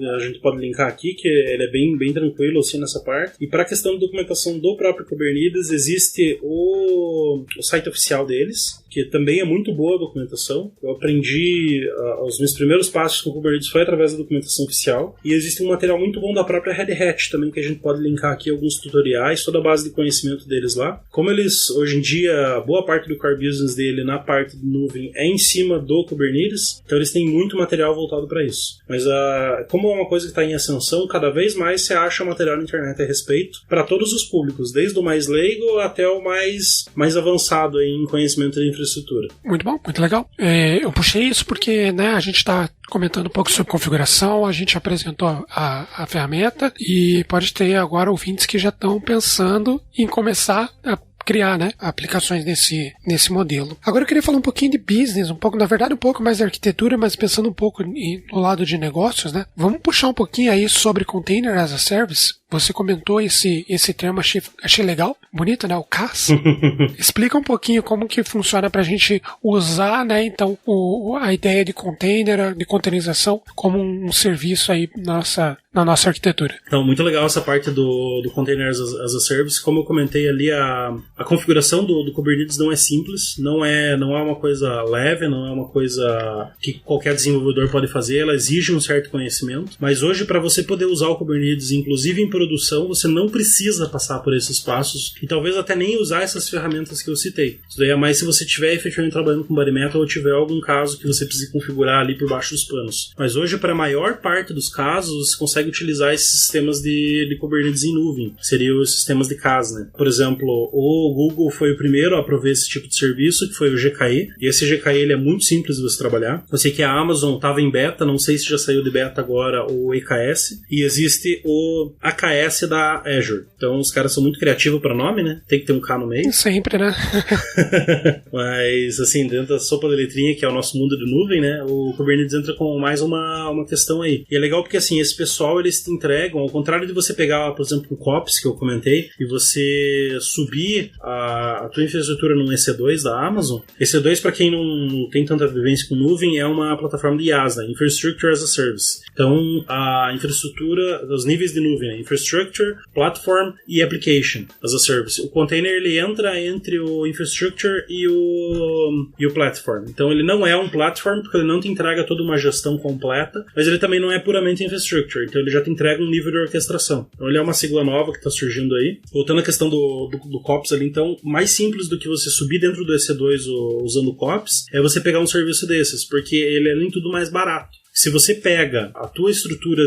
a gente pode linkar aqui, que ele é bem tranquilo assim nessa parte. E para a questão de documentação do próprio Kubernetes, existe o site oficial deles, que também é muito boa a documentação. Eu aprendi os meus primeiros passos com o Kubernetes foi através da documentação oficial, e existe um material muito bom da própria Red Hat também, que a gente pode linkar aqui alguns tutoriais, toda a base de conhecimento deles lá. Como eles, hoje em dia, boa parte do core business dele na parte de nuvem é em cima do Kubernetes, então eles têm muito material voltado para isso. Mas como é uma coisa que está em ascensão, cada vez mais você acha material na internet a respeito, para todos os públicos, desde o mais leigo até o mais avançado em conhecimento de infraestrutura. Muito bom, muito legal. Eu puxei isso porque, né, a gente está comentando um pouco sobre configuração, a gente apresentou a ferramenta e pode ter agora ouvintes que já estão pensando em começar a criar, né, aplicações nesse modelo. Agora eu queria falar um pouquinho de business, um pouco mais de arquitetura, mas pensando um pouco no lado de negócios, né? Vamos puxar um pouquinho aí sobre Container as a Service, você comentou esse termo, achei legal, bonito, né? O CaaS. Explica um pouquinho como que funciona pra gente usar, né? Então, a ideia de container, de containerização, como um serviço aí na nossa arquitetura. Então, muito legal essa parte do Container as a Service. Como eu comentei ali, a configuração do Kubernetes não é simples, não é uma coisa leve, não é uma coisa que qualquer desenvolvedor pode fazer, ela exige um certo conhecimento, mas hoje, para você poder usar o Kubernetes, inclusive em produção, você não precisa passar por esses passos e talvez até nem usar essas ferramentas que eu citei. Isso daí é mais se você estiver efetivamente trabalhando com Bare Metal ou tiver algum caso que você precise configurar ali por baixo dos panos. Mas hoje, para a maior parte dos casos, você consegue utilizar esses sistemas de Kubernetes em nuvem, que seriam os sistemas de CaaS, né? Por exemplo, o Google foi o primeiro a prover esse tipo de serviço, que foi o GKE, e esse GKE ele é muito simples de você trabalhar. Eu sei que a Amazon estava em beta, não sei se já saiu de beta agora o EKS, e existe o AKS da Azure. Então os caras são muito criativos para nome, né? Tem que ter um K no meio. Sempre, né? Mas, assim, dentro da sopa da letrinha, que é o nosso mundo de nuvem, né? O Kubernetes entra com mais uma questão aí. E é legal porque, assim, esse pessoal, eles te entregam, ao contrário de você pegar, por exemplo, o COPS, que eu comentei, e você subir a tua infraestrutura no EC2 da Amazon. EC2, para quem não tem tanta vivência com nuvem, é uma plataforma de IaaS, né? Infrastructure as a Service. Então, a infraestrutura, os níveis de nuvem, né? Infrastructure, Platform e Application as a Service. O container, ele entra entre o Infrastructure e o Platform. Então, ele não é um Platform, porque ele não te entrega toda uma gestão completa, mas ele também não é puramente Infrastructure. Então, ele já te entrega um nível de orquestração. Então, ele é uma sigla nova que está surgindo aí. Voltando à questão do COPS ali, então, mais simples do que você subir dentro do EC2 usando o COPS é você pegar um serviço desses, porque ele é, além de tudo, mais barato. Se você pega a tua estrutura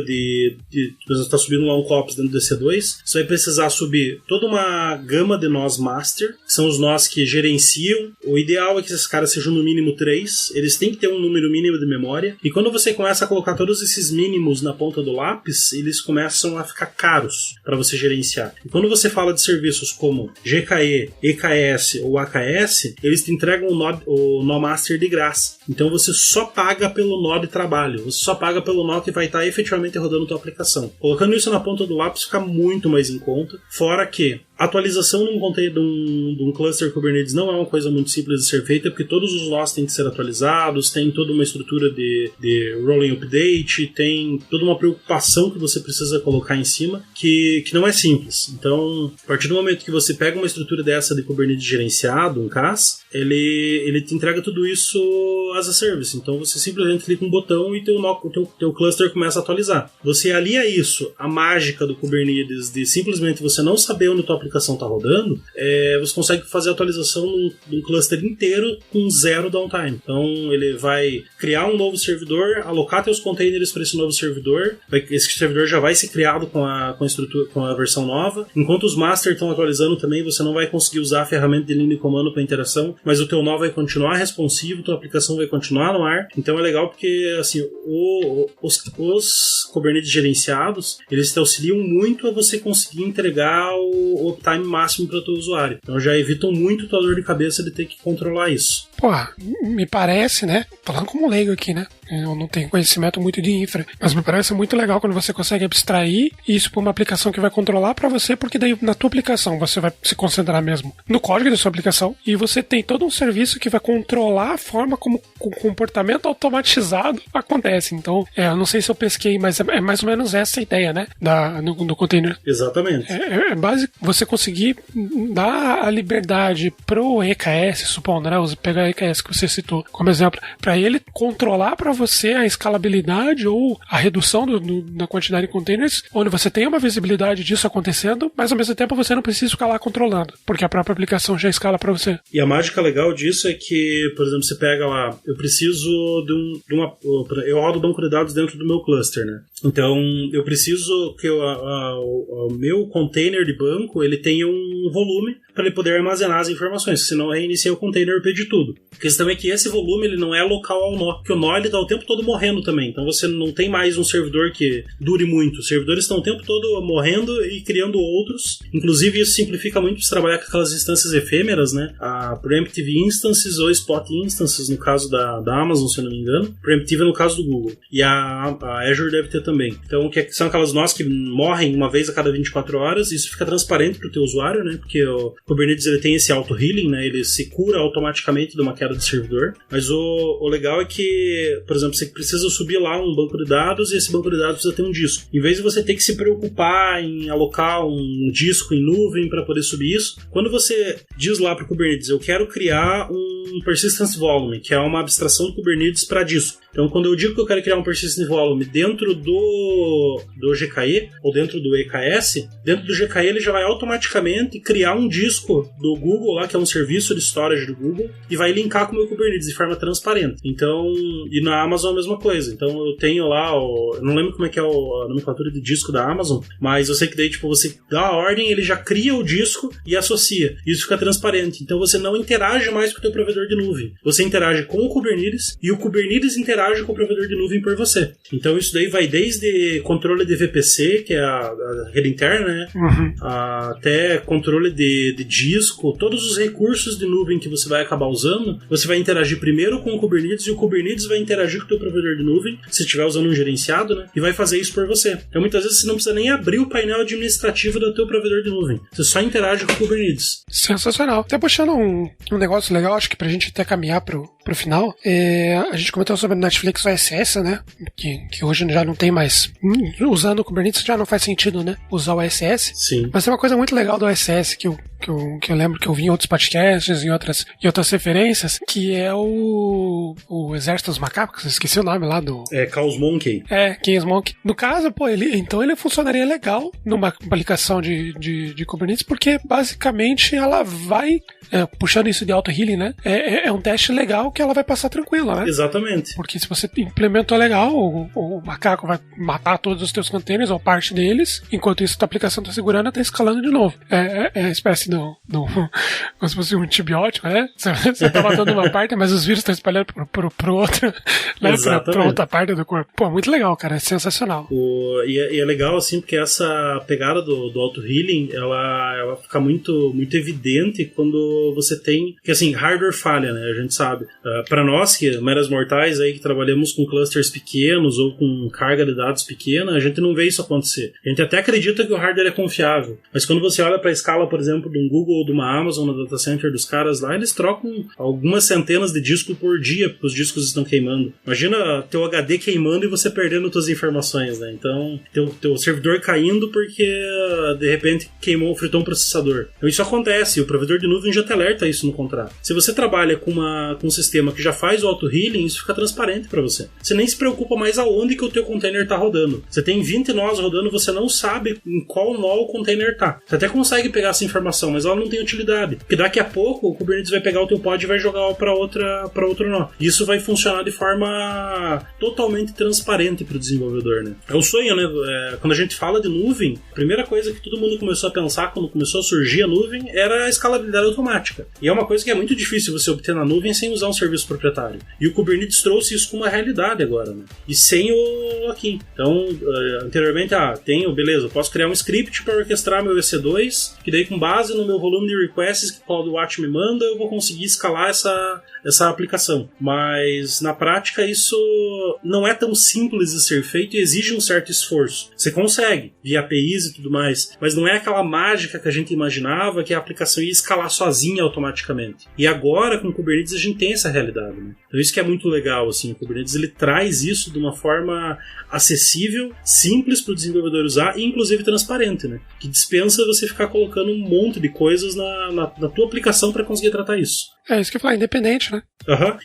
você está subindo lá um COPS dentro do EC2, você vai precisar subir toda uma gama de nós master, que são os nós que gerenciam. O ideal é que esses caras sejam no mínimo 3, eles têm que ter um número mínimo de memória, e quando você começa a colocar todos esses mínimos na ponta do lápis, eles começam a ficar caros para você gerenciar. E quando você fala de serviços como GKE, EKS ou AKS, eles te entregam o nó master de graça. Então você só paga pelo nó de trabalho. Você só paga pelo nó que vai estar efetivamente rodando a tua aplicação. Colocando isso na ponta do lápis fica muito mais em conta. Fora que a atualização de um cluster Kubernetes não é uma coisa muito simples de ser feita, porque todos os nós têm que ser atualizados, tem toda uma estrutura de rolling update, tem toda uma preocupação que você precisa colocar em cima, que não é simples. Então, a partir do momento que você pega uma estrutura dessa de Kubernetes gerenciado, um CaaS, ele te entrega tudo isso as a service. Então, você simplesmente clica um botão e teu cluster começa a atualizar. Você alia isso, a mágica do Kubernetes, de simplesmente você não saber onde a tua aplicação está rodando, você consegue fazer a atualização de um cluster inteiro com 0 downtime. Então ele vai criar um novo servidor, alocar teus containers para esse novo servidor, esse servidor já vai ser criado com a estrutura, com a versão nova. Enquanto os masters estão atualizando também, você não vai conseguir usar a ferramenta de linha de comando para interação, mas o teu nó vai continuar responsivo, tua aplicação vai continuar no ar. Então é legal porque assim, os Kubernetes gerenciados, eles te auxiliam muito a você conseguir entregar o uptime máximo para o teu usuário. Então já evitam muito tua dor de cabeça de ter que controlar isso. Pô, me parece, né? Falando como leigo aqui, né? Eu não tenho conhecimento muito de infra, mas me parece muito legal quando você consegue abstrair isso para uma aplicação que vai controlar para você, porque daí na tua aplicação você vai se concentrar mesmo no código da sua aplicação e você tem todo um serviço que vai controlar a forma como o comportamento automatizado acontece. Então, eu não sei se eu pesquei, mas é mais ou menos essa a ideia, né? Do container. Exatamente. É básico você conseguir dar a liberdade pro EKS, supondo, né? Pegar o EKS que você citou como exemplo, para ele controlar para você a escalabilidade ou a redução da quantidade de containers, onde você tem uma visibilidade disso acontecendo, mas ao mesmo tempo você não precisa ficar lá controlando, porque a própria aplicação já escala para você. E a mágica legal disso é que, por exemplo, você pega lá, eu preciso eu rodo banco de dados dentro do meu cluster, né? Então, eu preciso que o meu container de banco, ele tenha um volume para ele poder armazenar as informações, senão eu reiniciei o container e perdi tudo. A questão é que esse volume ele não é local ao nó, porque o nó ele tá o tempo todo morrendo também. Então você não tem mais um servidor que dure muito. Os servidores estão o tempo todo morrendo e criando outros. Inclusive isso simplifica muito para trabalhar com aquelas instâncias efêmeras, né? A Preemptive Instances ou Spot Instances no caso da Amazon, se eu não me engano. Preemptive é no caso do Google. E a Azure deve ter também. Então que são aquelas nós que morrem uma vez a cada 24 horas. Isso fica transparente para o teu usuário, né? Porque o Kubernetes ele tem esse auto-healing, né? Ele se cura automaticamente de uma queda de servidor. Mas o legal é que, por exemplo, você precisa subir lá um banco de dados e esse banco de dados precisa ter um disco. Em vez de você ter que se preocupar em alocar um disco em nuvem para poder subir isso, quando você diz lá para o Kubernetes, eu quero criar um Persistence Volume, que é uma abstração do Kubernetes para disco. Então, quando eu digo que eu quero criar um Persistence Volume dentro do GKE ou dentro do EKS, dentro do GKE ele já vai automaticamente criar um disco do Google lá, que é um serviço de storage do Google, e vai linkar com o meu Kubernetes de forma transparente. Então, e na Amazon a mesma coisa. Então, eu tenho lá, eu não lembro como é que é a nomenclatura de disco da Amazon, mas eu sei que daí, tipo, você dá a ordem, ele já cria o disco e associa. Isso fica transparente. Então, você não interage mais com o teu provedor de nuvem. Você interage com o Kubernetes e o Kubernetes interage com o provedor de nuvem por você. Então isso daí vai desde controle de VPC, que é a rede interna, né? Até controle de disco, todos os recursos de nuvem que você vai acabar usando, você vai interagir primeiro com o Kubernetes e o Kubernetes vai interagir com o teu provedor de nuvem, se estiver usando um gerenciado, né? E vai fazer isso por você. Então muitas vezes você não precisa nem abrir o painel administrativo do teu provedor de nuvem. Você só interage com o Kubernetes. Sensacional. Até puxando um negócio legal, acho que pra gente até caminhar pro final, a gente comentou sobre a Netflix OSS, né? Que hoje já não tem mais. Usando o Kubernetes já não faz sentido, né? Usar o OSS. Sim. Mas tem uma coisa muito legal do OSS que eu lembro que eu vi em outros podcasts, em outras referências, que é o Exército dos Macacos, esqueci o nome lá do... Chaos Monkey. Chaos Monkey. No caso, então ele funcionaria legal numa aplicação de Kubernetes, porque basicamente ela vai, puxando isso de auto-healing, né? É um teste legal que ela vai passar tranquila, né? Exatamente. Porque se você implementou legal, o macaco vai matar todos os teus containers ou parte deles, enquanto isso a tua aplicação está segurando, está escalando de novo. É a espécie como se fosse um antibiótico, né? Você tá matando uma parte, mas os vírus estão espalhando pro outro, né? Pra outra parte do corpo. Pô, muito legal, cara. É sensacional. E é legal, assim, porque essa pegada do auto-healing, ela fica muito, muito evidente quando você tem... Porque, assim, hardware falha, né? A gente sabe. Pra nós, que meras mortais aí, que trabalhamos com clusters pequenos ou com carga de dados pequena, a gente não vê isso acontecer. A gente até acredita que o hardware é confiável. Mas quando você olha pra escala, por exemplo, de um Google ou de uma Amazon no data center dos caras lá, eles trocam algumas centenas de discos por dia, porque os discos estão queimando. Imagina teu HD queimando e você perdendo suas informações, né? Então, teu servidor caindo porque de repente fritou um processador. Então isso acontece, e o provedor de nuvem já te alerta isso no contrato. Se você trabalha com um sistema que já faz o auto-healing, isso fica transparente para você. Você nem se preocupa mais aonde que o teu container está rodando. Você tem 20 nós rodando, você não sabe em qual nó o container está. Você até consegue pegar essa informação, mas ela não tem utilidade. Porque daqui a pouco o Kubernetes vai pegar o teu pod e vai jogar para outro nó. Isso vai funcionar de forma totalmente transparente para o desenvolvedor, né? É o sonho, né? Quando a gente fala de nuvem, a primeira coisa que todo mundo começou a pensar quando começou a surgir a nuvem era a escalabilidade automática. E é uma coisa que é muito difícil você obter na nuvem sem usar um serviço proprietário. E o Kubernetes trouxe isso como uma realidade agora, né? E sem o aqui. Então, anteriormente, beleza, eu posso criar um script para orquestrar meu EC2, que daí com base no meu volume de requests que o CloudWatch me manda, eu vou conseguir escalar essa aplicação. Mas, na prática, isso não é tão simples de ser feito e exige um certo esforço. Você consegue, via APIs e tudo mais, mas não é aquela mágica que a gente imaginava que a aplicação ia escalar sozinha automaticamente. E agora, com o Kubernetes, a gente tem essa realidade, né? Então isso que é muito legal, assim, o Kubernetes ele traz isso de uma forma acessível, simples para o desenvolvedor usar e inclusive transparente, né? Que dispensa você ficar colocando um monte de coisas na tua aplicação para conseguir tratar isso. É isso que eu falei, independente, né?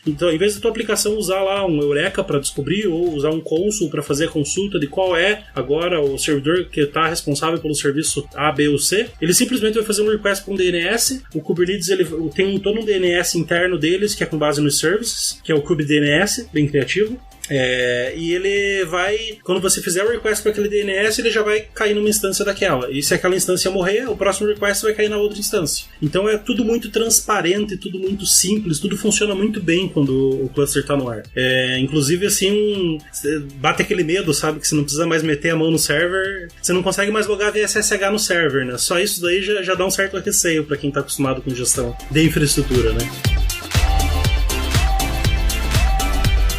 Então, em vez da tua aplicação usar lá um Eureka para descobrir ou usar um Consul para fazer a consulta de qual é agora o servidor que está responsável pelo serviço A, B ou C, ele simplesmente vai fazer um request para um DNS. O Kubernetes ele tem todo um DNS interno deles que é com base nos services, que é o kubedns, bem criativo. E ele vai, quando você fizer o request para aquele DNS, ele já vai cair numa instância daquela. E se aquela instância morrer, o próximo request vai cair na outra instância. Então é tudo muito transparente, tudo muito simples, tudo funciona muito bem quando o cluster tá no ar. Inclusive, assim, bate aquele medo, sabe? Que você não precisa mais meter a mão no server, você não consegue mais logar via SSH no server, né? Só isso daí já dá um certo receio para quem tá acostumado com gestão de infraestrutura, né?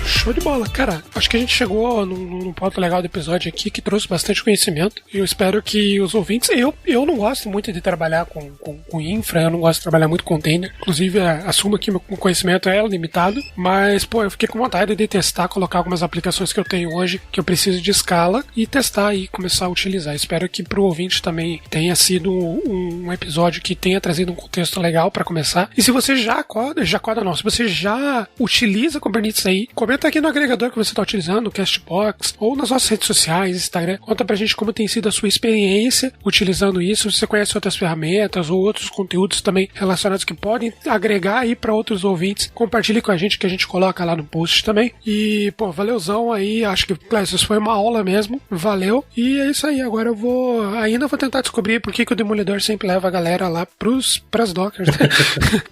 Show de bola, cara. Acho que a gente chegou num ponto legal do episódio aqui que trouxe bastante conhecimento. Eu espero que os ouvintes... Eu não gosto muito de trabalhar com infra, eu não gosto de trabalhar muito com container. Inclusive, assumo que meu conhecimento é limitado, mas, eu fiquei com vontade de testar, colocar algumas aplicações que eu tenho hoje, que eu preciso de escala, e testar e começar a utilizar. Espero que pro ouvinte também tenha sido um episódio que tenha trazido um contexto legal para começar. E se você se você já utiliza Kubernetes aí, comenta aqui no agregador que você está utilizando, o Castbox, ou nas nossas redes sociais, Instagram. Conta pra gente como tem sido a sua experiência utilizando isso, se você conhece outras ferramentas ou outros conteúdos também relacionados que podem agregar aí para outros ouvintes. Compartilhe com a gente, que a gente coloca lá no post também. E, valeuzão aí, acho que, Clécio, isso foi uma aula mesmo, valeu. E é isso aí, agora eu ainda vou tentar descobrir por que o Demolidor sempre leva a galera lá pras Dockers, né?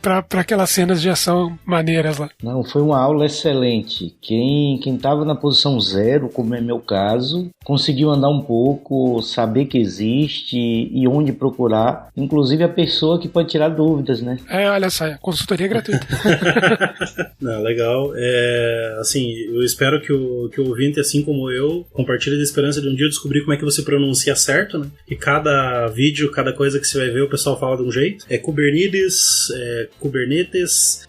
pra aquelas cenas de ação maneiras lá. Não, foi uma aula excelente. Quem estava na posição 0, como é meu caso, conseguiu andar um pouco, saber que existe e onde procurar. Inclusive a pessoa que pode tirar dúvidas, né? Olha só, consultoria gratuita. Não, legal. Assim, eu espero que o ouvinte, assim como eu, compartilhe da esperança de um dia descobrir como é que você pronuncia certo, né? Que cada vídeo, cada coisa que você vai ver, o pessoal fala de um jeito. Kubernetes, Kubernetes,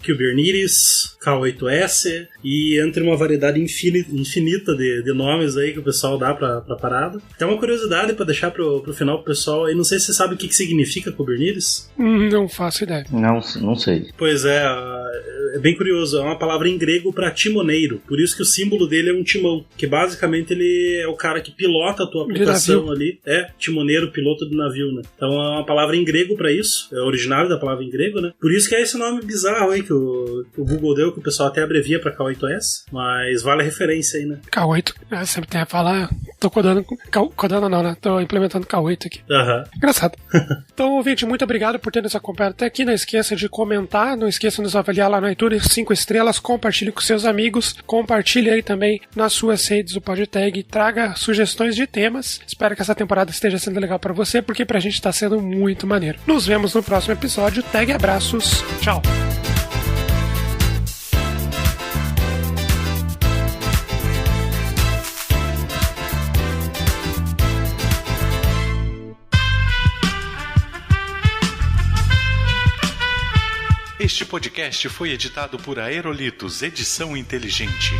K8S, e entre uma variedade infinita de nomes aí que o pessoal dá pra parada. Tem uma curiosidade pra deixar pro final pro pessoal aí. Não sei se você sabe o que significa Kubernetes. Não faço ideia. Não sei. Pois é bem curioso. É uma palavra em grego pra timoneiro. Por isso que o símbolo dele é um timão. Que basicamente ele é o cara que pilota a tua aplicação ali. Timoneiro, piloto do navio, né? Então é uma palavra em grego pra isso. É originário da palavra em grego, né? Por isso que é esse nome bizarro aí que o Google deu, que o pessoal até abrevia pra K8S. Mas vale a referência aí, né? K8. Sempre tem a falar. Tô codando não, né? Tô implementando K8 aqui. Engraçado. Então, ouvinte, muito obrigado por ter nos acompanhado até aqui. Não esqueça de comentar, não esqueça de nos avaliar lá no iTunes, 5 estrelas, compartilhe com seus amigos, compartilhe aí também nas suas redes o PodTag, traga sugestões de temas. Espero que essa temporada esteja sendo legal pra você, porque pra gente tá sendo muito maneiro. Nos vemos no próximo episódio. Tag, abraços, tchau! Este podcast foi editado por Aerolitos Edição Inteligente.